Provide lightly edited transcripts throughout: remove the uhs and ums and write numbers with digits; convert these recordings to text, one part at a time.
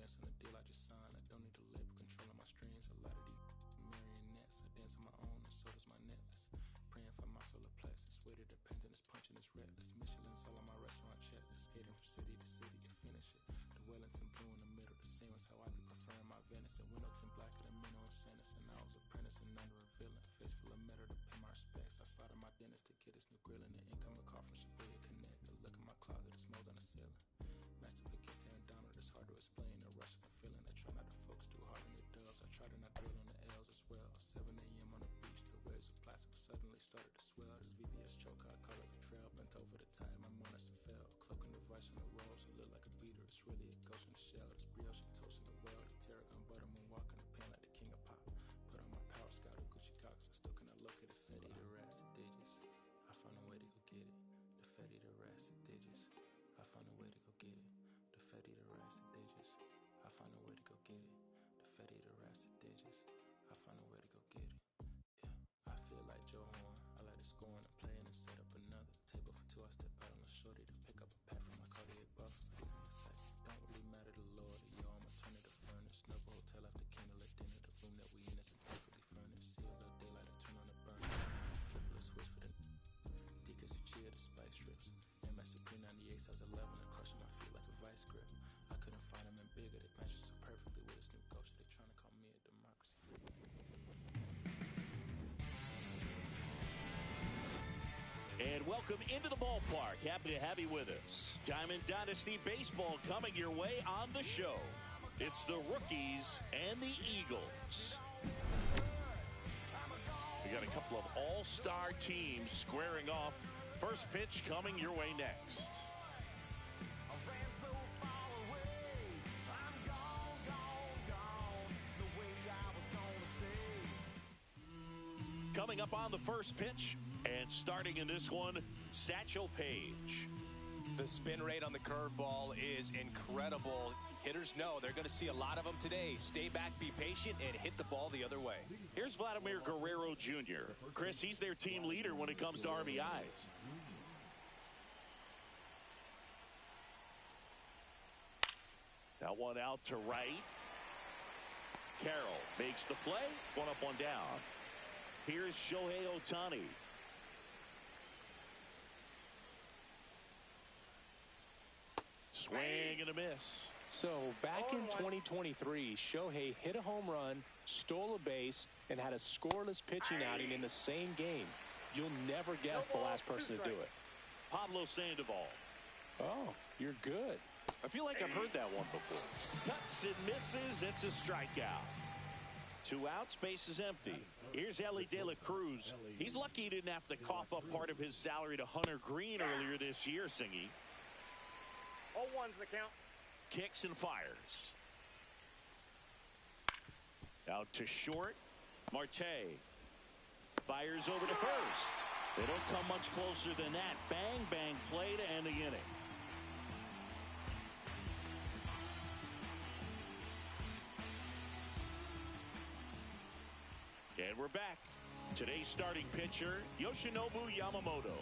apprentice on a deal I just signed. I don't need a label controlling my strings. A lot of these marionettes. I dance on my own and so does my necklace. Praying for my solar plexus. Way to dependent is punching this reckless. Michelin's all on my restaurant checklist. Skating from city to city to finish it. The Wellington blue in the middle. The same as how I be preferring my Venice. And Winterton blacker than minimum sentence. And I was apprentice and under a villain. Face full of metal to pay my respects. I slotted my dentist to get this new grilling. The incoming call from Shibuya Connect. The look in my closet is mold on the ceiling. Master pick gets Aaron Donald. It's hard to explain the rush of a feeling. I try not to focus too hard on the dubs. I try to not dwell on the L's as well. 7 a.m. on the beach. The waves of plastic suddenly started to swell. This VVS choke, I call it a trail. Bent over the time, my monitor fell. Cloaking device on the rolls, it look like a beater. It's really a ghost in the shell. This brioche and toast in the well. The tarragon butter moon walking the pen like the king of pop. Put on my power scout, the Gucci Cox. I still cannot locate the city. The rats, the digits. I found a way to go get it. The fatty, the rats, the digits. I found a way to go get it. The fatty, the rats, the digits. I found a way to go get it. The fatty, the rats, the digits. I found a way to go get it. Yeah, I feel like Joe Horn. I like to score and play and set up another table for two. I step out on the shorty to pick up a pack from my Cartier buffs. Don't really matter the Lord. Yo, I'ma turn it to furnace. Snubble hotel after candle at dinner. The room that we in is typically furnished. See a little daylight, I turn on the burner. Flip the switch for the Deacons who cheer the spice strips. MS 398 size 11. I crush my feet like a vice grip. I couldn't find them in bigger. They match so perfectly with this new culture. They trying to call me a democracy. And welcome into the ballpark. Happy to have you with us. Diamond Dynasty Baseball coming your way on the show. It's the rookies and the Eagles. We got a couple of all-star teams squaring off. First pitch coming your way next. Coming up on the first pitch and starting in this one, Satchel Paige. The spin rate on the curveball is incredible. Hitters know they're going to see a lot of them today. Stay back, be patient, and hit the ball the other way. Here's Vladimir Guerrero Jr. Chris, he's their team leader when it comes to RBIs. That one out to right. Carroll makes the play. One up, one down. Here's Shohei Ohtani. Swing and a miss. So back in 2023, Shohei hit a home run, stole a base, and had a scoreless pitching outing in the same game. You'll never guess the last person to do it. Pablo Sandoval. Oh, you're good. I feel like I've heard that one before. Cuts and misses. It's a strikeout. 2 outs, base is empty. Here's Elly De La Cruz. He's lucky he didn't have to cough up part of his salary to Hunter Green earlier this year, Singy. 0-1's the count. Kicks and fires. Out to short. Marte fires over to first. They don't come much closer than that. Bang, bang play to end the inning. And we're back. Today's starting pitcher, Yoshinobu Yamamoto.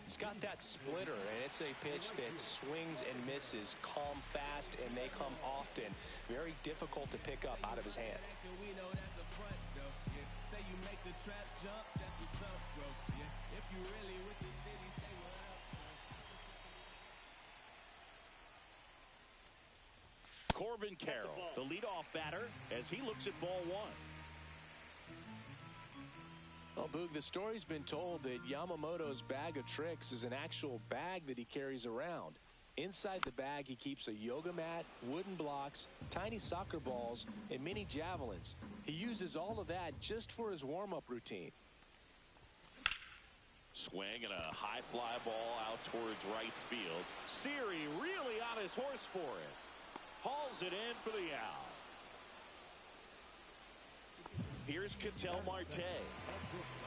He's got that splitter, and it's a pitch that swings and misses, come fast, and they come often. Very difficult to pick up out of his hand. Corbin Carroll, the leadoff batter, as he looks at ball one. Well, Boog, the story's been told that Yamamoto's bag of tricks is an actual bag that he carries around. Inside the bag, he keeps a yoga mat, wooden blocks, tiny soccer balls, and mini javelins. He uses all of that just for his warm-up routine. Swing and a high fly ball out towards right field. Siri really on his horse for it. Hauls it in for the out. Here's Ketel Marte.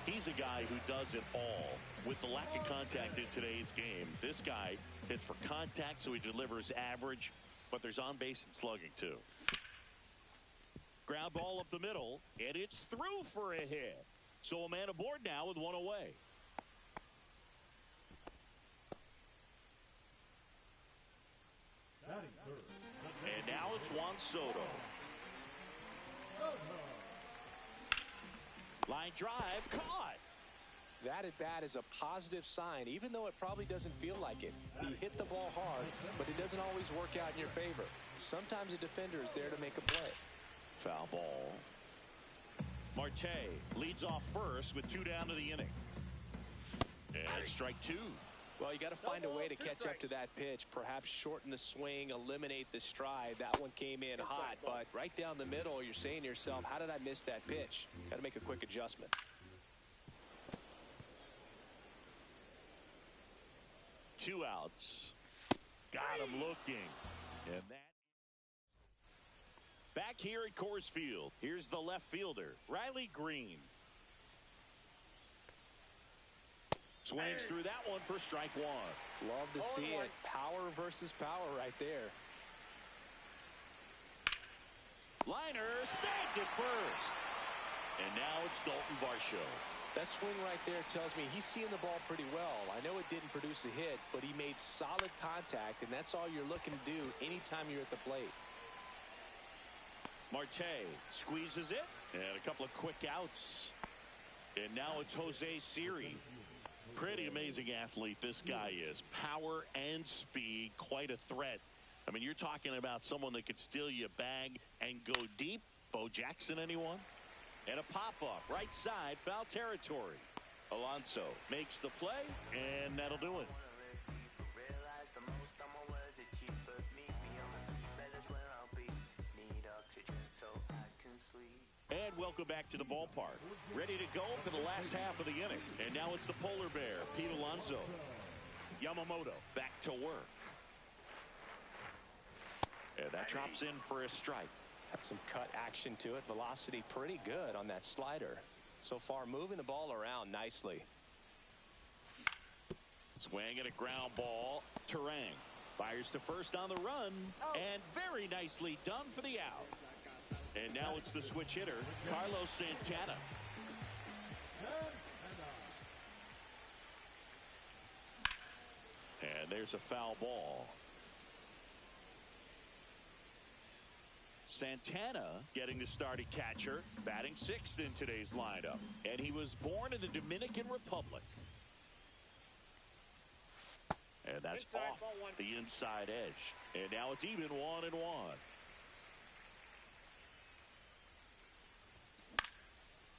He's a guy who does it all. With the lack of contact in today's game, this guy hits for contact, so he delivers average, but there's on base and slugging too. Ground ball up the middle, and it's through for a hit. So a man aboard now with one away. And now it's Juan Soto. Line drive, caught. That at bat is a positive sign, even though it probably doesn't feel like it. He hit the ball hard, but it doesn't always work out in your favor. Sometimes a defender is there to make a play. Foul ball. Marte leads off first with 2 down to the inning. And strike 2. Well, you got to find a way to catch up to that pitch, perhaps shorten the swing, eliminate the stride. That one came in hot, but right down the middle, you're saying to yourself, how did I miss that pitch? Got to make a quick adjustment. Two outs. Got him looking. And that. Back here at Coors Field, here's the left fielder, Riley Green. Swings through that one for strike 1. Love to see it. Power versus power right there. Liner snagged it first. And now it's Dalton Varsho. That swing right there tells me he's seeing the ball pretty well. I know it didn't produce a hit, but he made solid contact, and that's all you're looking to do anytime you're at the plate. Marte squeezes it, and a couple of quick outs. And now it's Jose Siri. Pretty amazing athlete this guy is. Power and speed, quite a threat. I mean, you're talking about someone that could steal you a bag and go deep. Bo Jackson, anyone? And a pop-up, right side, foul territory. Alonso makes the play, and that'll do it. And welcome back to the ballpark. Ready to go for the last half of the inning. And now it's the polar bear, Pete Alonso. Yamamoto back to work. And that drops in for a strike. Got some cut action to it. Velocity pretty good on that slider. So far, moving the ball around nicely. Swing and a ground ball. Terang fires to first on the run. And very nicely done for the out. And now it's the switch hitter, Carlos Santana. And there's a foul ball. Santana getting the start at catcher, batting 6th in today's lineup. And he was born in the Dominican Republic. And that's off the inside edge. And now it's even 1-1.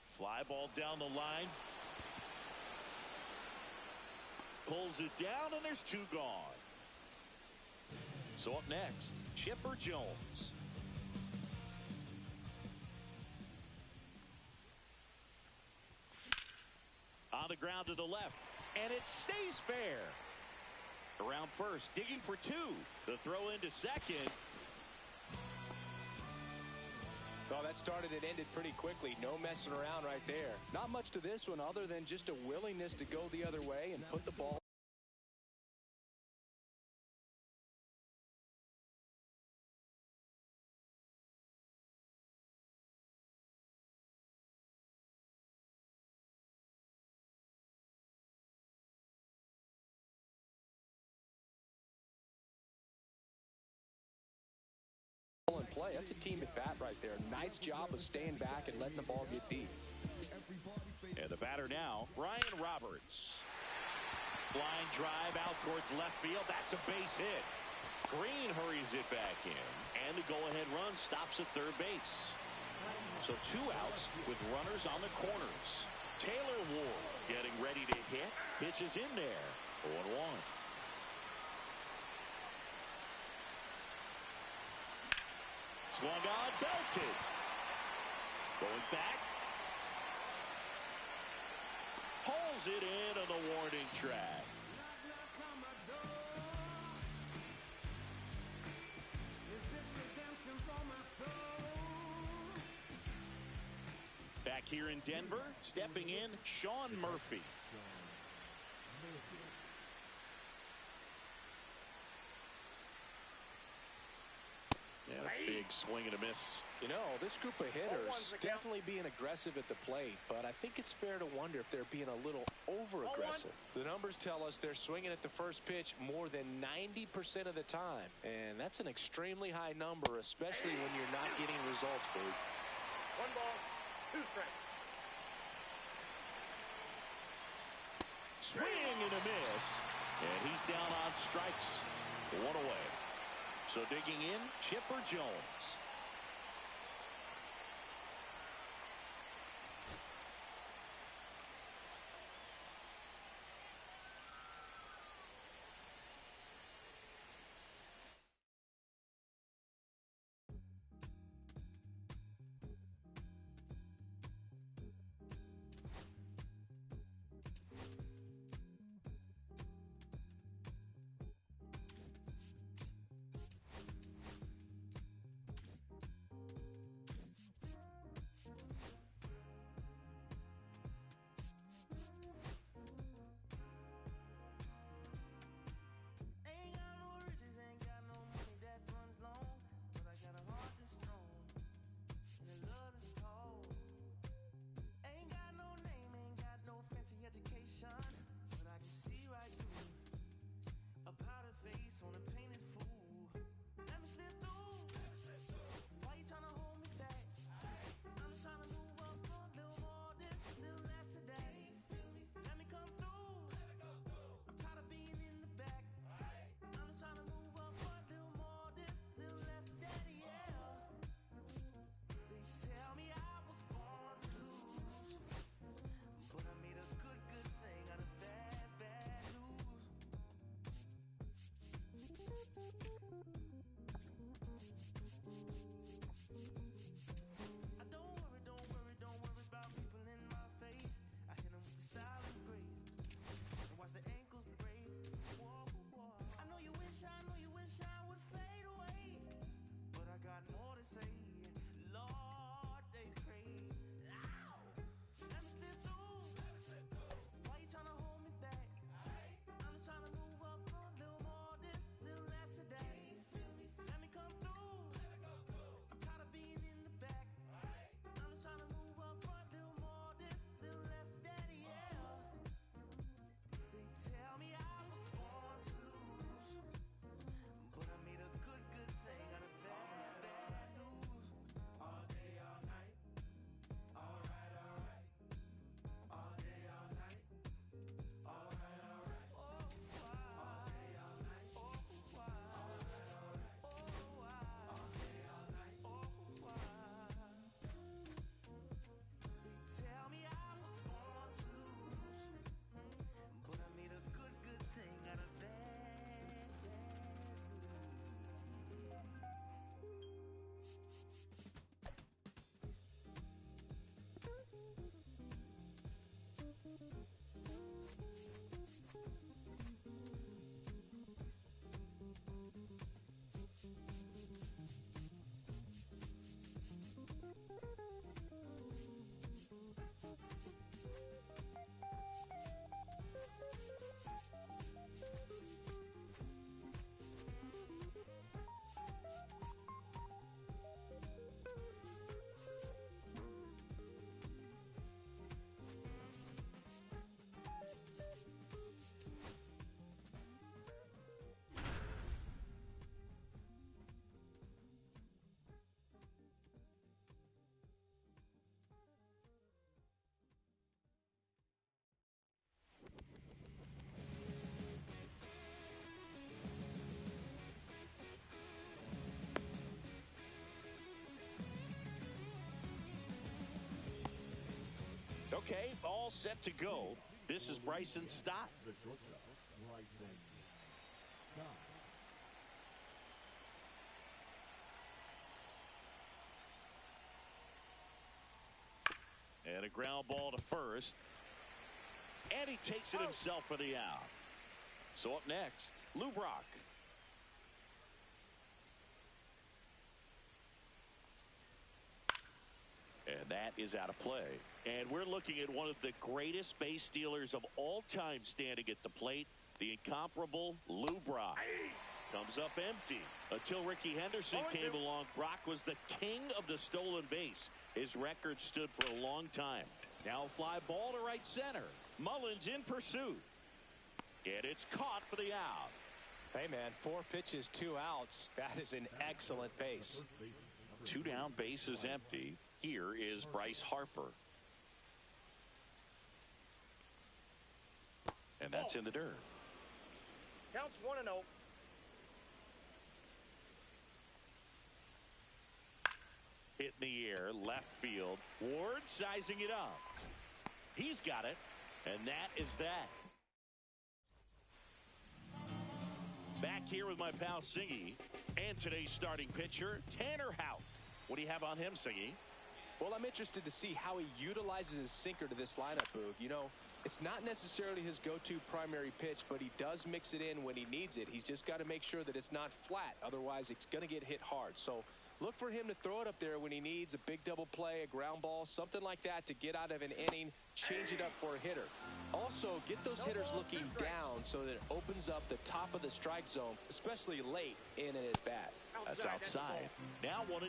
Fly ball down the line. Pulls it down, and there's 2 gone. So up next, Chipper Jones. On the ground to the left, and it stays fair. Around first, digging for 2. The throw into second. Well, that started and ended pretty quickly. No messing around right there. Not much to this one other than just a willingness to go the other way and put the ball. And play. That's a team at bat right there. Nice job of staying back and letting the ball get deep. And the batter now, Brian Roberts. Flying drive out towards left field. That's a base hit. Green hurries it back in. And the go-ahead run stops at third base. So 2 outs with runners on the corners. Taylor Ward getting ready to hit. Pitch is in there. 0-1. Swung on, belted. Going back. Pulls it in on the warning track. Back here in Denver, stepping in, Sean Murphy. And a big big swing and a miss. You know, this group of hitters definitely being aggressive at the plate, but I think it's fair to wonder if they're being a little over-aggressive. The numbers tell us they're swinging at the first pitch more than 90% of the time, and that's an extremely high number, especially when you're not getting results, Boog. 1 ball, 2 strikes. Swing and a miss, and he's down on strikes. 1 away. So digging in, Chipper Jones. Okay, all set to go. This is Bryson Stott. And a ground ball to first. And he takes it himself for the out. So up next, Lou Brock. And that is out of play. And we're looking at one of the greatest base stealers of all time standing at the plate, the incomparable Lou Brock. Comes comes up empty. Until Rickey Henderson came along, Brock was the king of the stolen base. His record stood for a long time. Now a fly ball to right center. Mullins in pursuit. And it's caught for the out. Hey, man, 4 pitches, 2 outs. That is an excellent pace. 2 down, bases empty. Here is Bryce Harper. And that's in the dirt. Counts 1-0. Hit in the air, left field. Ward sizing it up. He's got it, and that is that. Back here with my pal Singy and today's starting pitcher, Tanner Houck. What do you have on him, Singy? Well, I'm interested to see how he utilizes his sinker to this lineup, Boog. You know, it's not necessarily his go-to primary pitch, but he does mix it in when he needs it. He's just got to make sure that it's not flat. Otherwise, it's going to get hit hard. So look for him to throw it up there when he needs a big double play, a ground ball, something like that to get out of an inning, change it up for a hitter. Also, get those hitters looking down so that it opens up the top of the strike zone, especially late in an at-bat. That's outside. Now 1-2.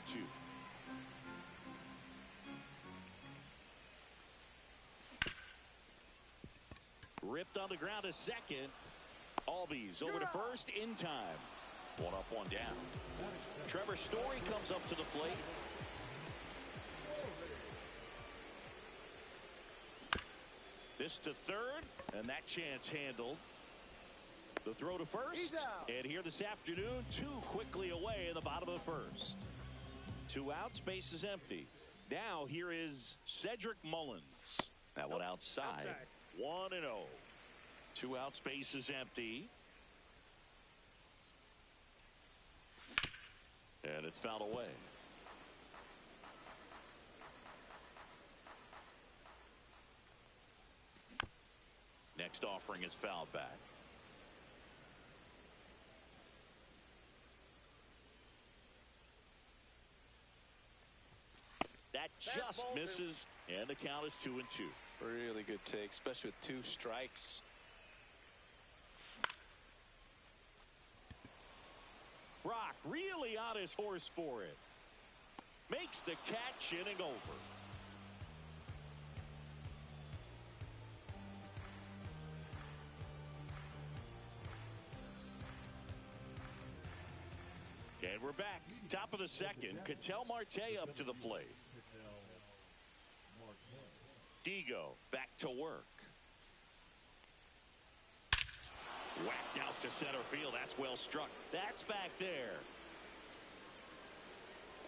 Ripped on the ground to second. Albies over to first in time. 1 up, 1 down. Trevor Story comes up to the plate. This to third, and that chance handled. The throw to first, and here this afternoon, 2 quickly away in the bottom of the first. 2 outs, base is empty. Now here is Cedric Mullins. That one outside. 1-0. 2 outs, base is empty. And it's fouled away. Next offering is fouled back. That just misses, and the count is 2-2. Really good take, especially with 2 strikes. Brock really on his horse for it. Makes the catch, inning over. And we're back. Top of the second. Ketel Marte up to the plate. Digo back to work. Whacked out to center field. That's well struck. That's back there.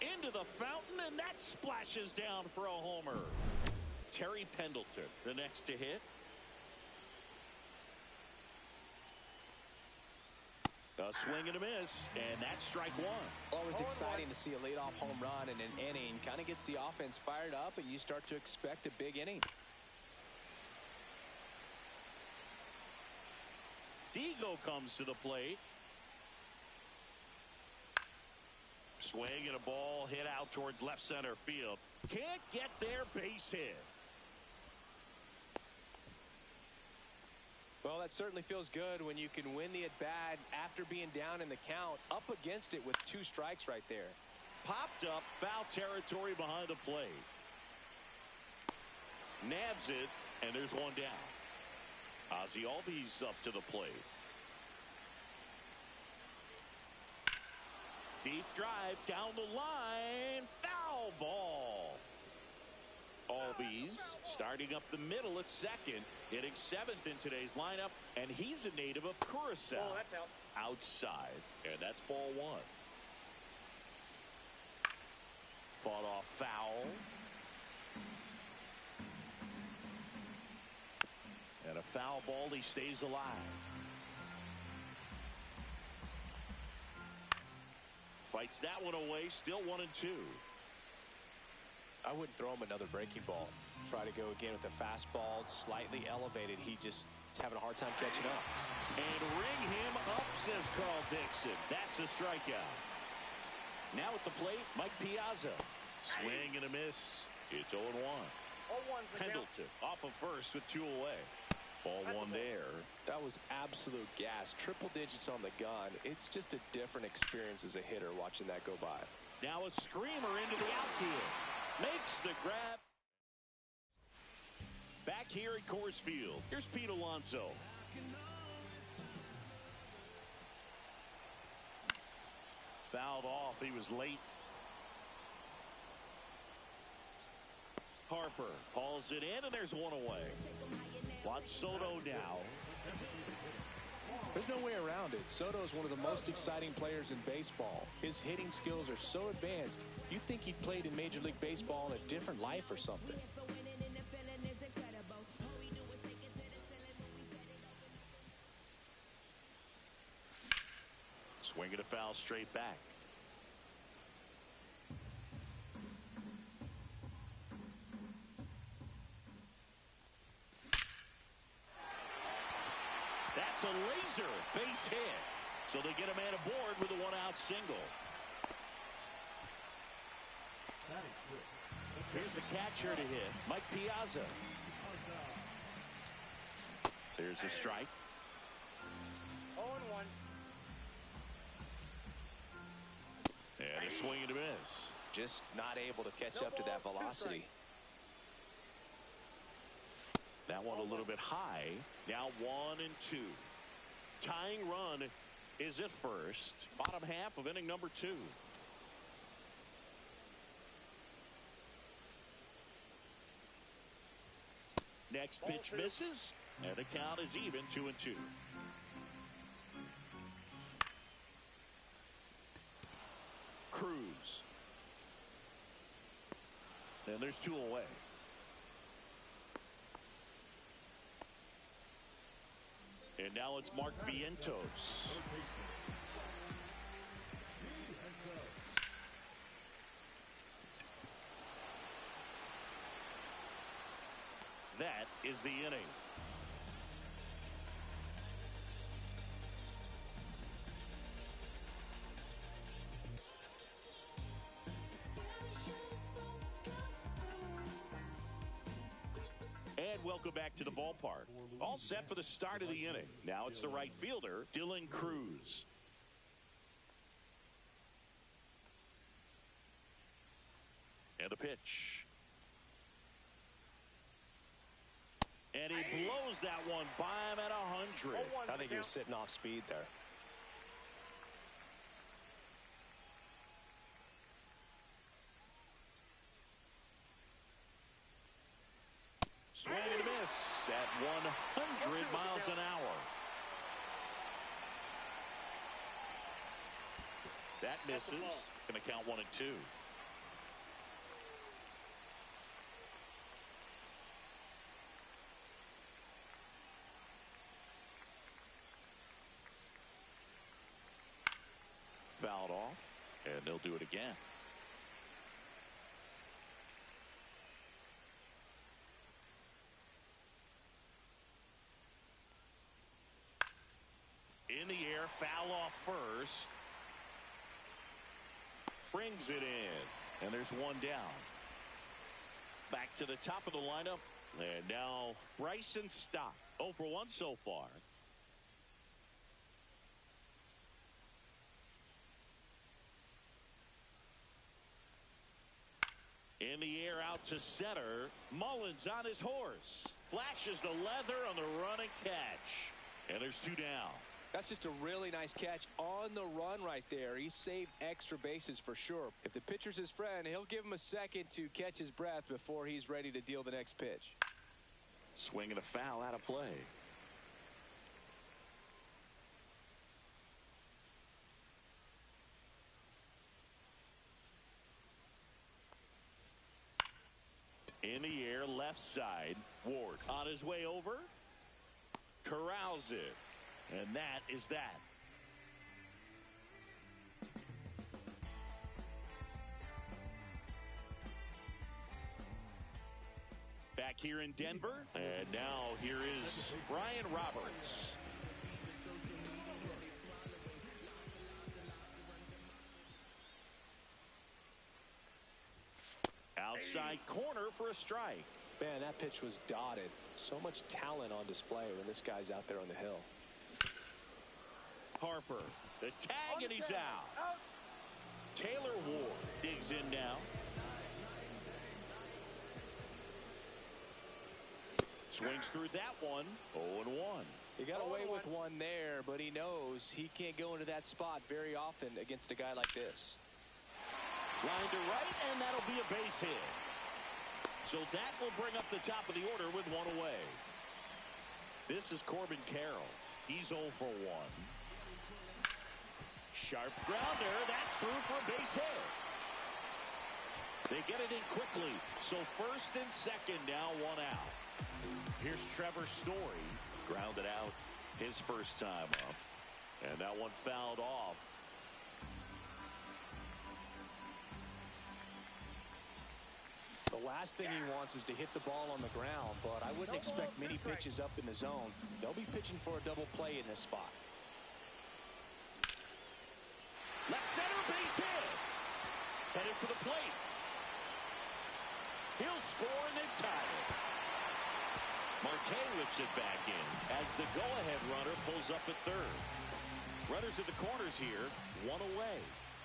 Into the fountain, and that splashes down for a homer. Terry Pendleton, the next to hit. A swing and a miss, and that's strike 1. Always exciting to see a leadoff home run in an inning. Kind of gets the offense fired up, and you start to expect a big inning. Digo comes to the plate. Swing and a ball hit out towards left center field. Can't get there, base hit. Well, that certainly feels good when you can win the at-bat after being down in the count, up against it with 2 strikes right there. Popped up, foul territory behind the plate. Nabs it, and there's 1 down. Ozzie Albies up to the plate. Deep drive down the line. Foul ball. Albies starting up the middle at second, hitting 7th in today's lineup, and he's a native of Curacao. Oh, that's out. Outside, and that's ball 1. Fought off foul. And a foul ball, he stays alive. Fights that one away, still 1-2. I wouldn't throw him another breaking ball. Try to go again with the fastball, slightly elevated. He just is having a hard time catching up. And ring him up, says Carl Dixon. That's a strikeout. Now at the plate, Mike Piazza. Swing and a miss. It's 0-1. Oh, 1's the count. Pendleton off of first with 2 away. Ball one there. That was absolute gas. Triple digits on the gun. It's just a different experience as a hitter watching that go by. Now a screamer into the outfield. Makes the grab. Back here at Coors Field, here's Pete Alonso. Fouled off. He was late. Harper hauls it in, and there's one away. Juan Soto now. There's no way around it. Soto is one of the most exciting players in baseball. His hitting skills are so advanced, you'd think he played in Major League Baseball in a different life or something. Swing and a foul straight back. That's a laser base hit. So they get a man aboard with a one-out single. Here's the catcher to hit, Mike Piazza. There's a strike. 0-1. And a swing and a miss. Just not able to catch up to that velocity. That one a little bit high. Now 1-2. Tying run is at first. Bottom half of inning number 2. Next pitch misses, and the count is even 2-2. Cruz. And there's 2 away. And now it's Mark Vientos. That is the inning. And welcome back to the ballpark. All set for the start of the inning. Now it's the right fielder, Dylan Cruz. And the pitch. And he blows that one by him at 100. I think he was sitting off speed there. Swing and a miss at 100 miles an hour. That misses. Going to count 1-2. Fouled off, and they'll do it again. In the air, foul off first. Brings it in, and there's one down. Back to the top of the lineup, and now Bryson Stott. 0 for 1 so far. In the air out to center. Mullins on his horse. Flashes the leather on the running catch. And there's 2 down. That's just a really nice catch on the run right there. He saved extra bases for sure. If the pitcher's his friend, he'll give him a second to catch his breath before he's ready to deal the next pitch. Swing and a foul out of play. In the air, left side. Ward on his way over. Corrals it. And that is that. Back here in Denver. And now here is Brian Roberts. Outside corner for a strike. Man, that pitch was dotted. So much talent on display when this guy's out there on the hill. Harper, the tag, and he's out. Taylor Ward digs in now. Swings through that one. 0-1. He got away with one there, but he knows he can't go into that spot very often against a guy like this. Line to right, and that'll be a base hit. So that will bring up the top of the order with one away. This is Corbin Carroll. He's 0 for 1. Sharp grounder. That's through for a base hit. They get it in quickly. So first and second now, one out. Here's Trevor Story. Grounded out his first time up. And that one fouled off. The last thing he wants is to hit the ball on the ground, but I wouldn't expect many pitches up in the zone. They'll be pitching for a double play in this spot. Left center base hit. Headed for the plate. He'll score and then tie it. Marte whips it back in as the go-ahead runner pulls up at third. Runners at the corners here, one away.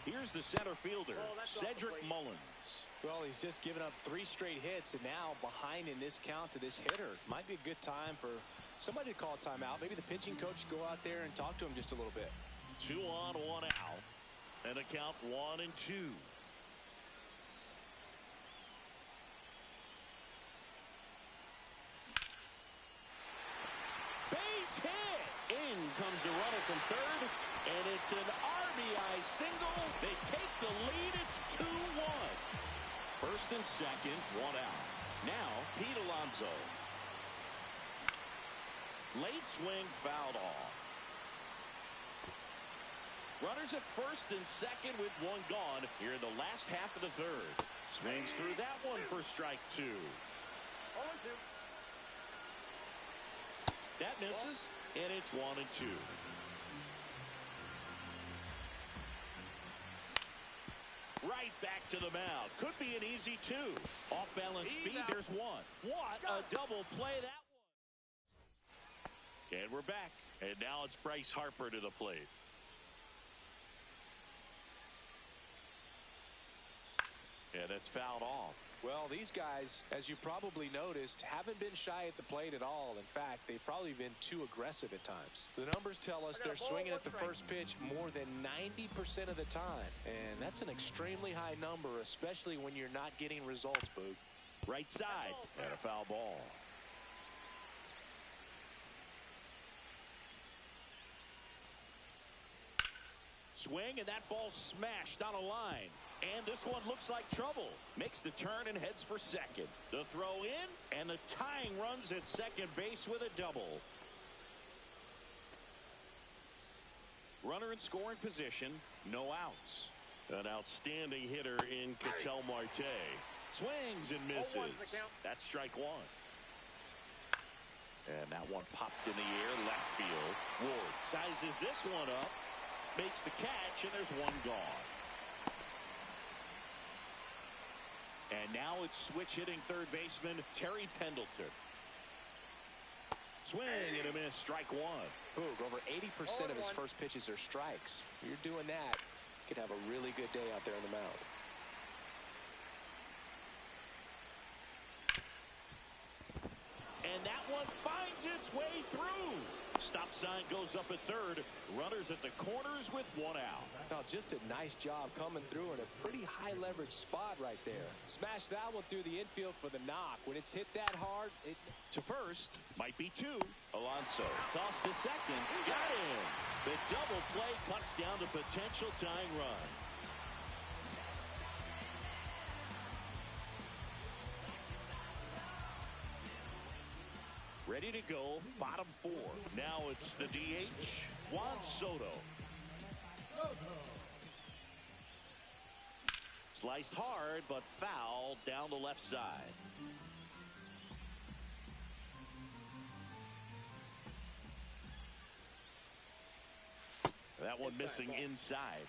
Here's the center fielder, Cedric Mullins. Well, he's just given up 3 straight hits, and now behind in this count to this hitter. Might be a good time for somebody to call a timeout. Maybe the pitching coach go out there and talk to him just a little bit. 2 on, 1 out. And a count 1-2. Base hit. In comes the runner from third, and it's an RBI single. They take the lead. It's 2-1. First and second, 1 out. Now, Pete Alonso. Late swing fouled off. Runners at first and second with 1 gone here in the last half of the third. Swings through that one for strike 2. That misses, and it's 1-2. Right back to the mound. Could be an easy 2. Off balance speed, there's 1. What a double play that was. And we're back. And now it's Bryce Harper to the plate. Yeah, that's fouled off. Well, these guys, as you probably noticed, haven't been shy at the plate at all. In fact, they've probably been too aggressive at times. The numbers tell us they're swinging at the first pitch more than 90% of the time. And that's an extremely high number, especially when you're not getting results, Boog. Right side, and a foul ball. Swing, and that ball smashed on a line. And this one looks like trouble. Makes the turn and heads for second. The throw in, and the tying runs at second base with a double. Runner in scoring position, no outs. An outstanding hitter in Ketel Marte. Swings and misses. That's strike 1. And that one popped in the air, left field. Ward sizes this one up, makes the catch, and there's 1 gone. And now it's switch hitting third baseman Terry Pendleton. Swing and a miss, strike 1. Boog, over 80% of his first pitches are strikes. If you're doing that, you could have a really good day out there on the mound. And that one finds its way through. Stop sign goes up at third. Runners at the corners with 1 out. Now, just a nice job coming through in a pretty high leverage spot right there. Smash that one through the infield for the knock. When it's hit that hard, it to first, might be 2. Alonso tossed to second, got him. The double play cuts down the potential tying run. Ready to go, bottom 4. Now it's the DH, Juan Soto. Sliced hard, but fouled down the left side. That one missing inside.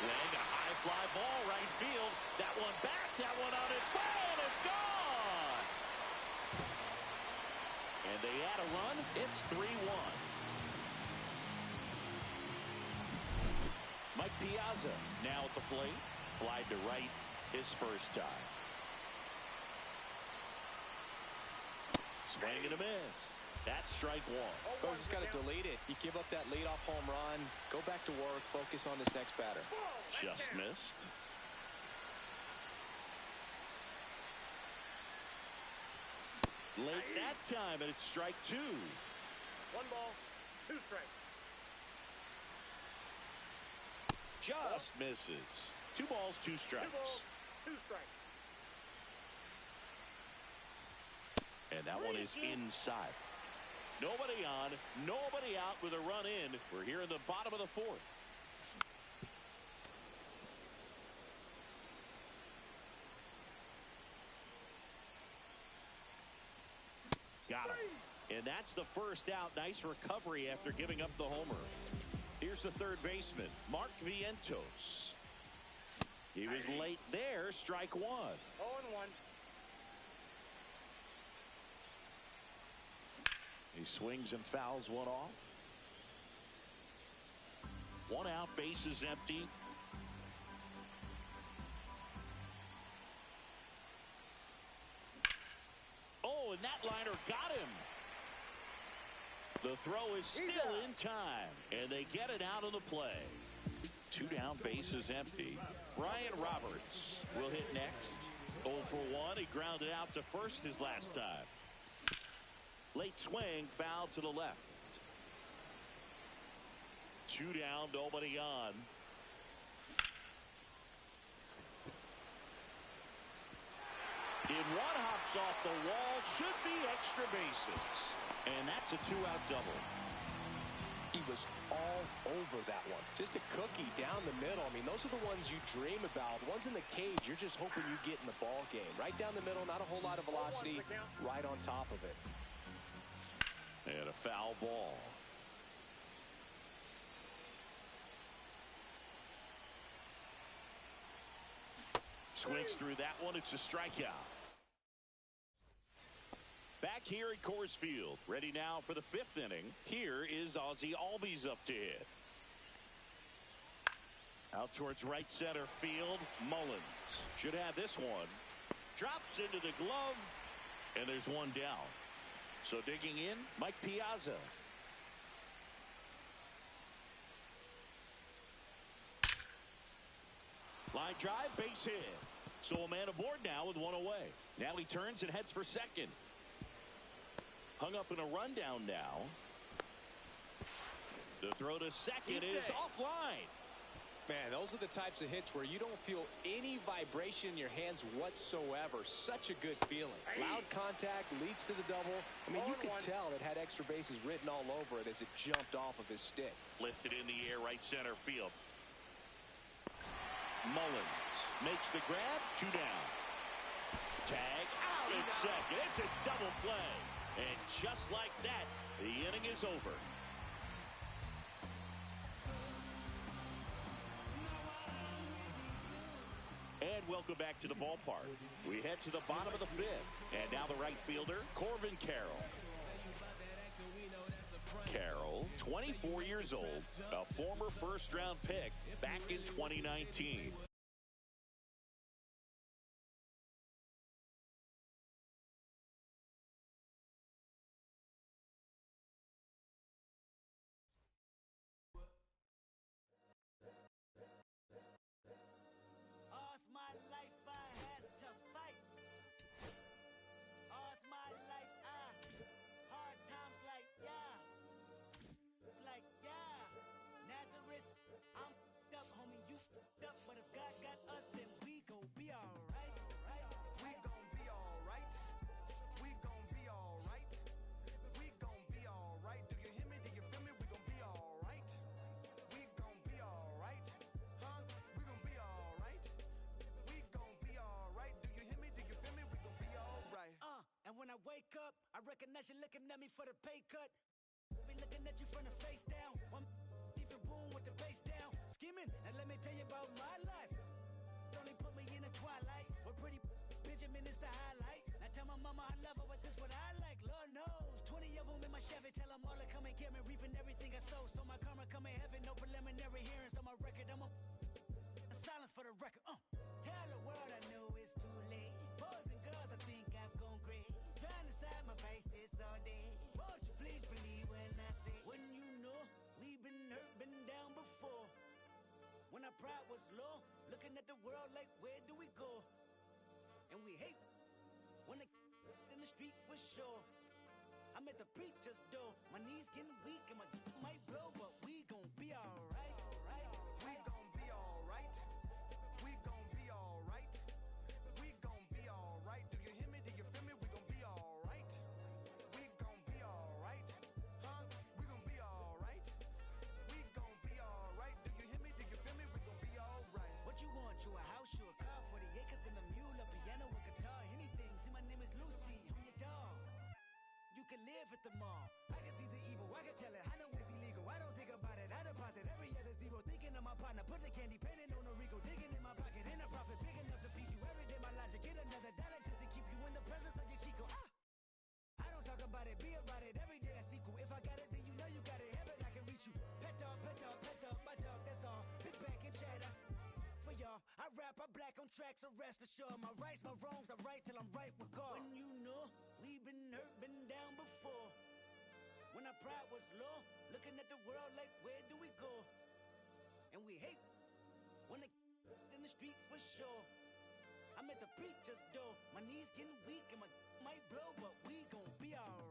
swing, a high fly ball right field. That one back, that one on its way, and it's gone. And they add a run. It's 3-1. Mike Piazza now at the plate. Flied to right his first time. Swing and a miss. That's strike one. Coach just got to delete it. You give up that leadoff home run. Go back to work. Focus on this next batter. Just missed. Late that time, and it's strike two. 1 ball, 2 strikes. Just misses. 2 balls, 2 strikes. 2 balls, 2 strikes. And that one is inside. Nobody on, nobody out with a run in. We're here in the bottom of the 4th. Got him. And that's the first out. Nice recovery after giving up the homer. Here's the third baseman, Mark Vientos. He was late there, strike one. 0-1. He swings and fouls one off. 1 out, base is empty. Oh, and that liner got him. The throw is still in time, and they get it out of the play. 2 down, base is empty. Brian Roberts will hit next. 0 for 1. He grounded out to first his last time. Late swing, foul to the left. 2 down, nobody on. In one hops off the wall, should be extra bases. And that's a 2-out double. He was all over that one. Just a cookie down the middle. I mean, those are the ones you dream about. The ones in the cage, you're just hoping you get in the ball game. Right down the middle, not a whole lot of velocity, right on top of it. And a foul ball. Swings through that one. It's a strikeout. Back here at Coors Field. Ready now for the 5th inning. Here is Ozzie Albies up to hit. Out towards right center field. Mullins should have this one. Drops into the glove. And there's one down. So digging in, Mike Piazza. Line drive, base hit. So a man aboard now with 1 away. Now he turns and heads for second. Hung up in a rundown now. The throw to second is offline. Man, those are the types of hits where you don't feel any vibration in your hands whatsoever. Such a good feeling. Loud contact leads to the double. I mean, you could tell it had extra bases written all over it as it jumped off of his stick. Lifted in the air, right center field. Mullins makes the grab. 2 down. Tag out at second. It's a double play. And just like that, the inning is over. And welcome back to the ballpark. We head to the bottom of the 5th. And now the right fielder, Corbin Carroll. Carroll, 24 years old, a former first-round pick back in 2019. Wake up, I recognize you looking at me for the pay cut. Be looking at you from the face down. One even room with the face down. skimming. And let me tell you about my life. Only put me in the twilight. We're pretty Benjamin is the highlight. Now tell my mama I love her, but this what I like. Lord knows. 20 of them in my Chevy. Tell them all to come and get me. Reaping everything I sow. So my karma come in heaven. No preliminary hearings on my record. I'm a silence for the record. Tell the world I know it's too late. Boys and girls, I think I've gone crazy. Trying to side my face this all day. Won't you please believe when I say, when you know we've been hurt, been down before. When our pride was low, looking at the world like, where do we go? And we hate when they in the street for sure. I'm at the preacher's door. My knees getting weak and my might blow, but we gon' be alright. We gon' be alright. We gon' be alright. We gon' be alright. Do you hear me? Do you feel me? We gon' be alright. We gon' be alright. Huh? We gon' be alright. We gon' be alright. Do you hear me? Do you feel me? We gon' be alright. What you want? You a house, you a car, 40 acres and a mule, a piano, a guitar, anything. See, my name is Lucy, I'm your dog. You can live at the mall. I can see the evil, I can tell it. I know it's illegal. I don't think about it. I deposit every other zero. Thinking of my partner, put the candy painting on a Rico. Digging in my pocket, in a profit big enough to feed you every day. My logic, get another dollar just to keep you in the presence of your Chico. I don't talk about it, be about it. Every day I sequel. If I got it, then you know you got it. Heaven, I can reach you. Pet dog, my dog, that's all. Big back and chatter. For y'all, I rap, I black on tracks, so rest assured. My rights, my wrongs, I right till I'm right with God. When you know we've been hurt, been down before. When our pride was low, looking at the world like, where do we go? And we hate when they in the street for sure. I'm at the preacher's door. My knees getting weak and my might blow, but we gon' be alright.